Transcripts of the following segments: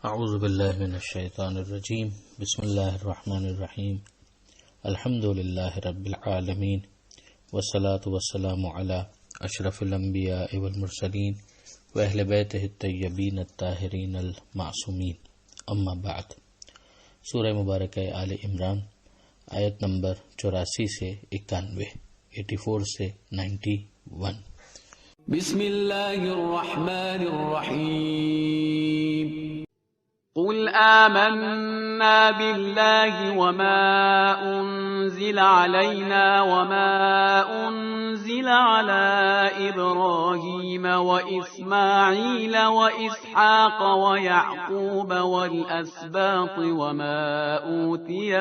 اعوذ باللہ من الشیطان الرجیم بسم اللہ الرحمن الرحیم الحمد للہ رب العالمین والصلاة والسلام علی اشرف الانبیاء والمرسلین واہل بیتہ الطیبین الطاہرین المعصومین اما بعد۔ سورہ مبارکہ آل عمران آیت نمبر 84 سے 91، 84 سے 91۔ بسم اللہ الرحمن الرحیم۔ قل آمنا بالله وما أنزل علينا وما أنزل على إبراهيم وإسماعيل وإسحاق ويعقوب والأسباط وما أوتي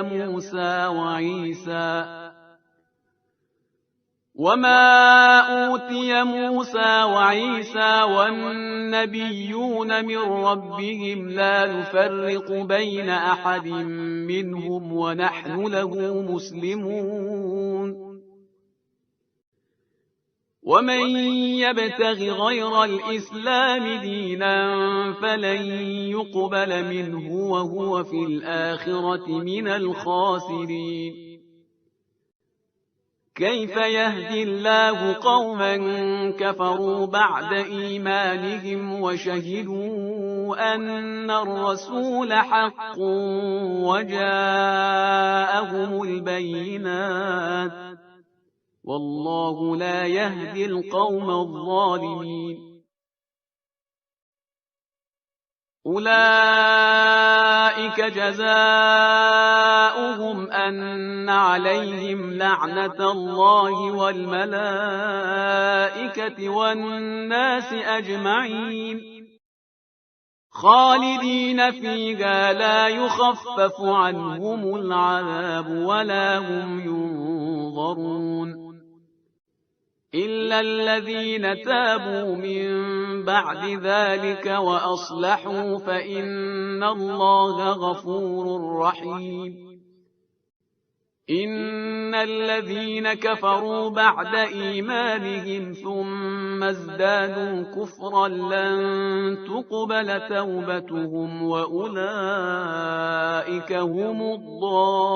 موسى وعيسى والنبيون من ربهم لا نفرق بين أحد منهم ونحن له مسلمون ومن يبتغ غير الإسلام دينا فلن يقبل منه وهو في الآخرة من الخاسرين كيف يهدي الله قوما كفروا بعد إيمانهم وشهدوا أن الرسول حق وجاءهم البينات والله لا يهدي القوم الظالمين أولئك جزاؤهم أن عليهم لعنة الله والملائكة والناس أجمعين خالدين فيها لا يخفف عنهم العذاب ولا هم ينظرون إلا الذين تابوا من بعد ذلك وأصلحوا فإن الله غفور رحيم إن الذين كفروا بعد إيمانهم ثم ازدادوا كفرا لن تقبل توبتهم وأولئك هم الضالون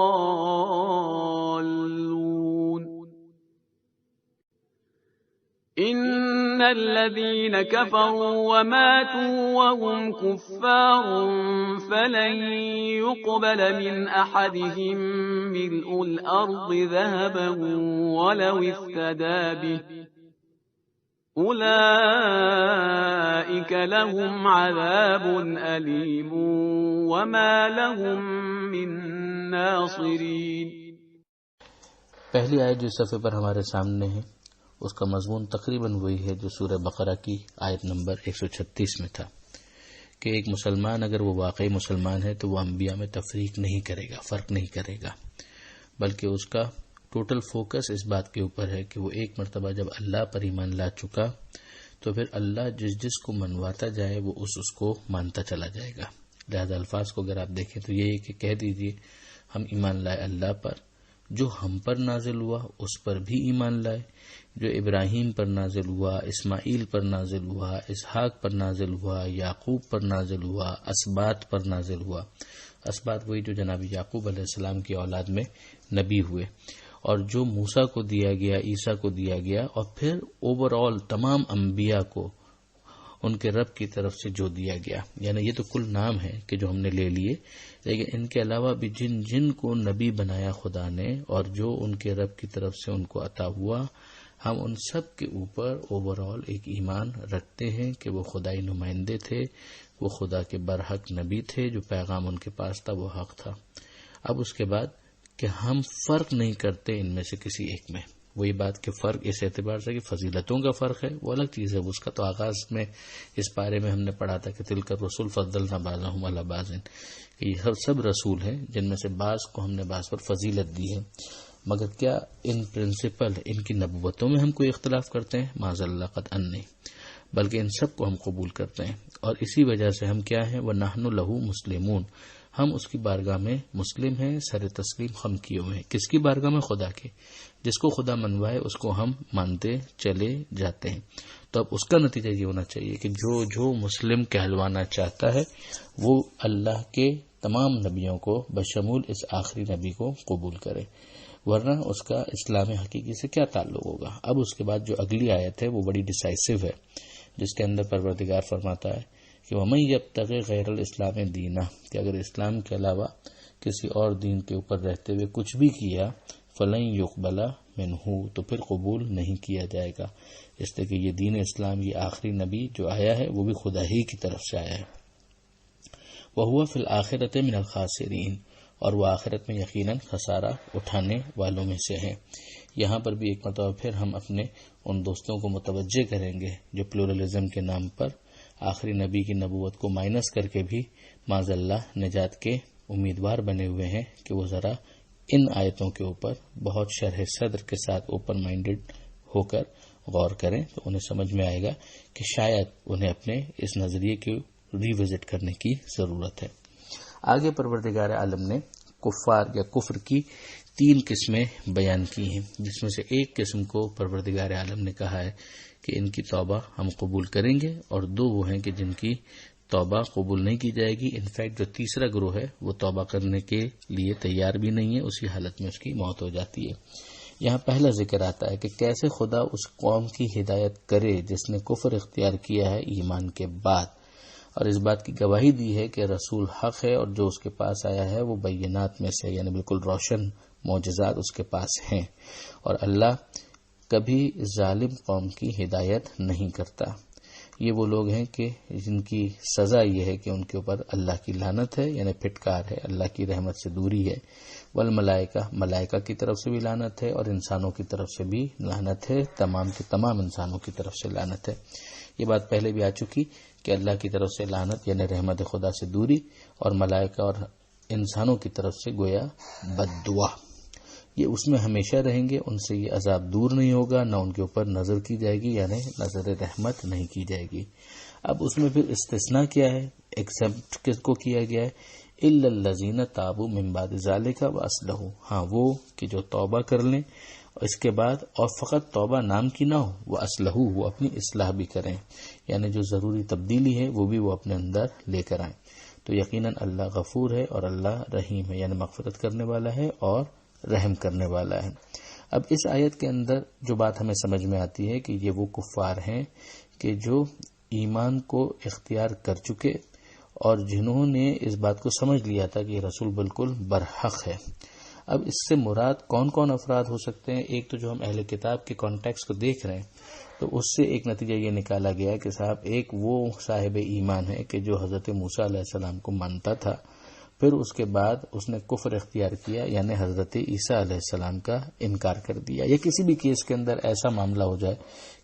إن الذين كفروا وماتوا وهم كفار فلن يقبل من أحدهم ملء الأرض ذهبا ولو افتدى به أولئك لهم عذاب أليم وما لهم من ناصرين۔ پہلی آیت جو صفحے پر ہمارے سامنے ہے اس کا مضمون تقریباً وہی ہے جو سورہ بقرہ کی آیت نمبر 136 میں تھا کہ ایک مسلمان اگر وہ واقعی مسلمان ہے تو وہ انبیاء میں تفریق نہیں کرے گا، فرق نہیں کرے گا، بلکہ اس کا ٹوٹل فوکس اس بات کے اوپر ہے کہ وہ ایک مرتبہ جب اللہ پر ایمان لا چکا تو پھر اللہ جس کو منواتا جائے وہ اس کو مانتا چلا جائے گا۔ لہذا الفاظ کو اگر آپ دیکھیں تو یہ کہ کہہ دیجئے ہم ایمان لائے اللہ پر، جو ہم پر نازل ہوا اس پر بھی ایمان لائے، جو ابراہیم پر نازل ہوا، اسماعیل پر نازل ہوا، اسحاق پر نازل ہوا، یعقوب پر نازل ہوا، اسباط پر نازل ہوا۔ اسباط وہی جو جناب یعقوب علیہ السلام کی اولاد میں نبی ہوئے، اور جو موسیٰ کو دیا گیا، عیسیٰ کو دیا گیا، اور پھر اوورآل تمام انبیاء کو ان کے رب کی طرف سے جو دیا گیا، یعنی یہ تو کل نام ہے کہ جو ہم نے لے لیے، لیکن ان کے علاوہ بھی جن جن کو نبی بنایا خدا نے اور جو ان کے رب کی طرف سے ان کو عطا ہوا، ہم ان سب کے اوپر اوورآل ایک ایمان رکھتے ہیں کہ وہ خدائی نمائندے تھے، وہ خدا کے برحق نبی تھے، جو پیغام ان کے پاس تھا وہ حق تھا۔ اب اس کے بعد کہ ہم فرق نہیں کرتے ان میں سے کسی ایک میں، وہی بات کہ فرق اس اعتبار سے کہ فضیلتوں کا فرق ہے وہ الگ چیز ہے، اس کا تو آغاز میں اس بارے میں ہم نے پڑھا تھا کہ تلک الرسل فضلنا بعضهم علی بعض، کہ یہ سب رسول ہیں جن میں سے بعض کو ہم نے بعض پر فضیلت دی ہے، مگر کیا ان پرنسپل ان کی نبوتوں میں ہم کوئی اختلاف کرتے ہیں؟ معاذ اللہ قطعا نہیں، بلکہ ان سب کو ہم قبول کرتے ہیں، اور اسی وجہ سے ہم کیا ہیں؟ وَنَحْنُ لَهُ مُسْلِمُونَ، ہم اس کی بارگاہ میں مسلم ہیں، سر تسلیم خم کیے ہوئے ہیں۔ کس کی بارگاہ میں؟ خدا کے، جس کو خدا منوائے اس کو ہم مانتے چلے جاتے ہیں۔ تو اب اس کا نتیجہ یہ ہونا چاہیے کہ جو مسلم کہلوانا چاہتا ہے وہ اللہ کے تمام نبیوں کو بشمول اس آخری نبی کو قبول کرے، ورنہ اس کا اسلام حقیقی سے کیا تعلق ہوگا۔ اب اس کے بعد جو اگلی آیت ہے وہ بڑی ڈیسائسو ہے، جس کے اندر پروردگار فرماتا ہے کہ وَمَن يَبْتَغِ غَيْرَ الْإِسْلَامِ دِينًا، کہ اگر اسلام کے علاوہ کسی اور دین کے اوپر رہتے ہوئے کچھ بھی کیا فَلَن يُقْبَلَ مِنْهُ، تو پھر قبول نہیں کیا جائے گا، اس لیے کہ یہ دین اسلام، یہ آخری نبی جو آیا ہے وہ بھی خدا ہی کی طرف سے آیا ہے۔ وَهُوَ فِي الْآخِرَةِ مِنَ الْخَاسِرِينَ، اور وہ آخرت میں یقیناً خسارہ اٹھانے والوں میں سے ہیں۔ یہاں پر بھی ایک مرتبہ پھر ہم اپنے ان دوستوں کو متوجہ کریں گے جو پلورلزم کے نام پر آخری نبی کی نبوت کو مائنس کر کے بھی معاذ اللہ نجات کے امیدوار بنے ہوئے ہیں، کہ وہ ذرا ان آیتوں کے اوپر بہت شرح صدر کے ساتھ اوپن مائنڈڈ ہو کر غور کریں، تو انہیں سمجھ میں آئے گا کہ شاید انہیں اپنے اس نظریے کو ری وزٹ کرنے کی ضرورت ہے۔ آگے پروردگار عالم نے کفار یا کفر کی 3 قسمیں بیان کی ہیں، جس میں سے ایک قسم کو پروردگار عالم نے کہا ہے کہ ان کی توبہ ہم قبول کریں گے، اور 2 وہ ہیں کہ جن کی توبہ قبول نہیں کی جائے گی۔ انفیکٹ جو تیسرا گروہ ہے وہ توبہ کرنے کے لیے تیار بھی نہیں ہے، اسی حالت میں اس کی موت ہو جاتی ہے۔ یہاں پہلا ذکر آتا ہے کہ کیسے خدا اس قوم کی ہدایت کرے جس نے کفر اختیار کیا ہے ایمان کے بعد، اور اس بات کی گواہی دی ہے کہ رسول حق ہے اور جو اس کے پاس آیا ہے وہ بینات میں سے، یعنی بالکل روشن معجزات اس کے پاس ہیں، اور اللہ کبھی ظالم قوم کی ہدایت نہیں کرتا۔ یہ وہ لوگ ہیں کہ جن کی سزا یہ ہے کہ ان کے اوپر اللہ کی لعنت ہے، یعنی پھٹکار ہے، اللہ کی رحمت سے دوری ہے۔ والملائکہ، ملائکہ کی طرف سے بھی لعنت ہے اور انسانوں کی طرف سے بھی لعنت ہے، تمام کے تمام انسانوں کی طرف سے لعنت ہے۔ یہ بات پہلے بھی آ چکی کہ اللہ کی طرف سے لعنت یعنی رحمت خدا سے دوری، اور ملائکہ اور انسانوں کی طرف سے گویا بد دعا، یہ اس میں ہمیشہ رہیں گے، ان سے یہ عذاب دور نہیں ہوگا، نہ ان کے اوپر نظر کی جائے گی، یعنی نظر رحمت نہیں کی جائے گی۔ اب اس میں پھر استثناء کیا ہے، ایکسپٹ کس کو کیا گیا ہے، الا الذین تابوا من بعد ذلک واصلحوا، ہاں وہ کہ جو توبہ کر لیں اور اس کے بعد، اور فقط توبہ نام کی نہ ہو، وہ اصلحوا، وہ اپنی اصلاح بھی کریں، یعنی جو ضروری تبدیلی ہے وہ بھی وہ اپنے اندر لے کر آئیں، تو یقیناً اللہ غفور ہے اور اللہ رحیم ہے، یعنی مغفرت کرنے والا ہے اور رحم کرنے والا ہے۔ اب اس آیت کے اندر جو بات ہمیں سمجھ میں آتی ہے کہ یہ وہ کفار ہیں کہ جو ایمان کو اختیار کر چکے اور جنہوں نے اس بات کو سمجھ لیا تھا کہ یہ رسول بالکل برحق ہے۔ اب اس سے مراد کون کون افراد ہو سکتے ہیں؟ ایک تو جو ہم اہل کتاب کے کانٹیکس کو دیکھ رہے ہیں تو اس سے ایک نتیجہ یہ نکالا گیا کہ صاحب ایک وہ صاحب ایمان ہے کہ جو حضرت موسیٰ علیہ السلام کو مانتا تھا، پھر اس کے بعد اس نے کفر اختیار کیا، یعنی حضرت عیسیٰ علیہ السلام کا انکار کر دیا، یا کسی بھی کیس کے اندر ایسا معاملہ ہو جائے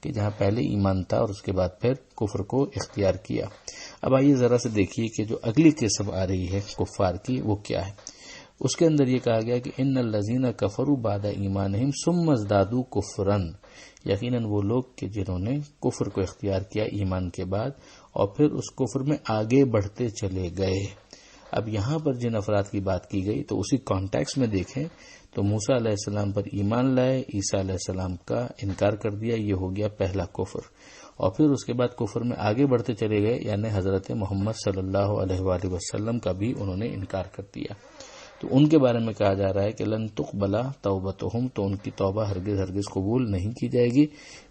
کہ جہاں پہلے ایمان تھا اور اس کے بعد پھر کفر کو اختیار کیا۔ اب آئیے ذرا سے دیکھیے کہ جو اگلی قسم آ رہی ہے کفار کی وہ کیا ہے۔ اس کے اندر یہ کہا گیا کہ ان الذین کفروا بعد ایمانہم ثم ازدادوا کفرا، یقیناً وہ لوگ کہ جنہوں نے کفر کو اختیار کیا ایمان کے بعد اور پھر اس کفر میں آگے بڑھتے چلے گئے۔ اب یہاں پر جن افراد کی بات کی گئی تو اسی کانٹیکس میں دیکھیں تو موسیٰ علیہ السلام پر ایمان لائے، عیسیٰ علیہ السلام کا انکار کر دیا، یہ ہو گیا پہلا کفر، اور پھر اس کے بعد کفر میں آگے بڑھتے چلے گئے، یعنی حضرت محمد صلی اللہ علیہ وآلہ وسلم کا بھی انہوں نے انکار کر دیا۔ تو ان کے بارے میں کہا جا رہا ہے کہ لن تقبل توبتہم، تو ان کی توبہ ہرگز ہرگز قبول نہیں کی جائے گی،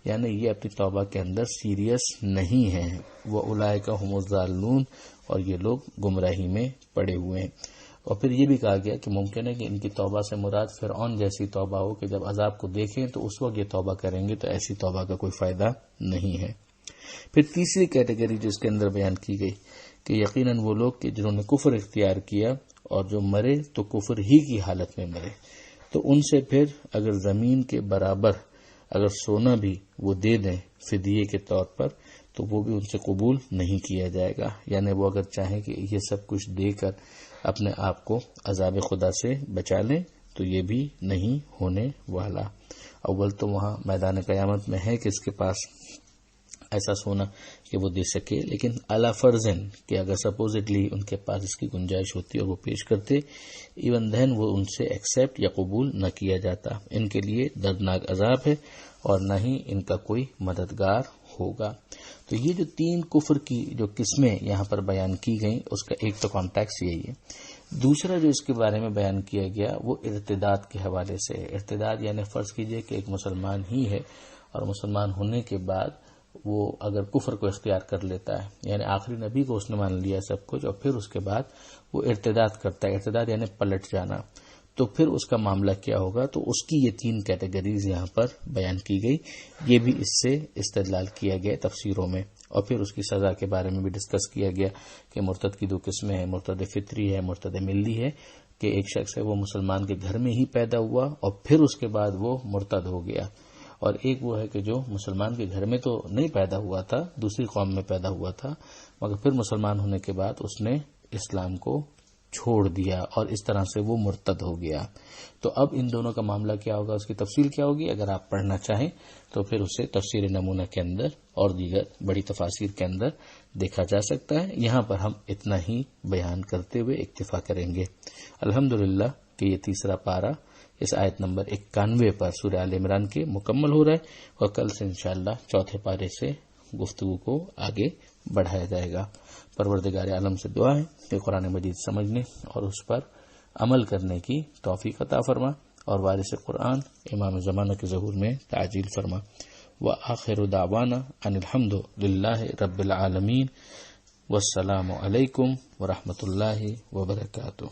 یعنی یہ اپنی توبہ کے اندر سیریس نہیں ہیں، وَأُولَئِکَ هُمُ الضَّالُّونَ، اور یہ لوگ گمراہی میں پڑے ہوئے ہیں۔ اور پھر یہ بھی کہا گیا کہ ممکن ہے کہ ان کی توبہ سے مراد فرعون جیسی توبہ ہو کہ جب عذاب کو دیکھیں تو اس وقت یہ توبہ کریں گے، تو ایسی توبہ کا کوئی فائدہ نہیں ہے۔ پھر تیسری کیٹیگری جو اس کے اندر بیان کی گئی کہ یقیناً وہ لوگ کہ جنہوں نے کفر اختیار کیا اور جو مرے تو کفر ہی کی حالت میں مرے، تو ان سے پھر اگر زمین کے برابر اگر سونا بھی وہ دے دیں فدیے کے طور پر تو وہ بھی ان سے قبول نہیں کیا جائے گا، یعنی وہ اگر چاہیں کہ یہ سب کچھ دے کر اپنے آپ کو عذاب خدا سے بچا لیں تو یہ بھی نہیں ہونے والا۔ اول تو وہاں میدان قیامت میں ہے کہ اس کے پاس ایسا سونا کہ وہ دے سکے، لیکن اعلیٰ فرضاً کہ اگر سپوزٹلی ان کے پاس اس کی گنجائش ہوتی اور وہ پیش کرتے، ایون دین وہ ان سے ایکسیپٹ یا قبول نہ کیا جاتا۔ ان کے لیے دردناک عذاب ہے اور نہ ہی ان کا کوئی مددگار ہوگا۔ تو یہ جو 3 کفر کی جو قسمیں یہاں پر بیان کی گئیں اس کا ایک تو کانٹیکس یہی ہے۔ دوسرا جو اس کے بارے میں بیان کیا گیا وہ ارتداد کے حوالے سے۔ ارتداد یعنی فرض کیجئے کہ ایک مسلمان ہی ہے اور مسلمان ہونے کے بعد وہ اگر کفر کو اختیار کر لیتا ہے، یعنی آخری نبی کو اس نے مان لیا سب کچھ، اور پھر اس کے بعد وہ ارتداد کرتا ہے، ارتداد یعنی پلٹ جانا، تو پھر اس کا معاملہ کیا ہوگا؟ تو اس کی یہ 3 کیٹیگریز یہاں پر بیان کی گئی۔ یہ بھی اس سے استدلال کیا گیا تفسیروں میں، اور پھر اس کی سزا کے بارے میں بھی ڈسکس کیا گیا کہ مرتد کی 2 قسمیں ہیں، مرتد فطری ہے، مرتد ملی ہے، کہ ایک شخص ہے وہ مسلمان کے گھر میں ہی پیدا ہوا اور پھر اس کے بعد وہ مرتد ہو گیا، اور ایک وہ ہے کہ جو مسلمان کے گھر میں تو نہیں پیدا ہوا تھا، دوسری قوم میں پیدا ہوا تھا، مگر پھر مسلمان ہونے کے بعد اس نے اسلام کو چھوڑ دیا اور اس طرح سے وہ مرتد ہو گیا۔ تو اب ان دونوں کا معاملہ کیا ہوگا، اس کی تفصیل کیا ہوگی؟ اگر آپ پڑھنا چاہیں تو پھر اسے تفسیر نمونہ کے اندر اور دیگر بڑی تفاسیر کے اندر دیکھا جا سکتا ہے۔ یہاں پر ہم اتنا ہی بیان کرتے ہوئے اکتفا کریں گے۔ الحمدللہ کہ یہ تیسرا پارہ اس آیت نمبر 91 پر سورہ آل عمران کے مکمل ہو رہا ہے، اور کل سے انشاءاللہ چوتھے پارے سے گفتگو کو آگے بڑھایا جائے گا۔ پروردگار عالم سے دعا ہے کہ قرآن مجید سمجھنے اور اس پر عمل کرنے کی توفیق عطا فرما، اور وارث قرآن امام زمانہ کے ظہور میں تعجیل فرما۔ وآخر دعوانا ان الحمد للہ رب العالمین، والسلام علیکم ورحمۃ اللہ وبرکاتہ۔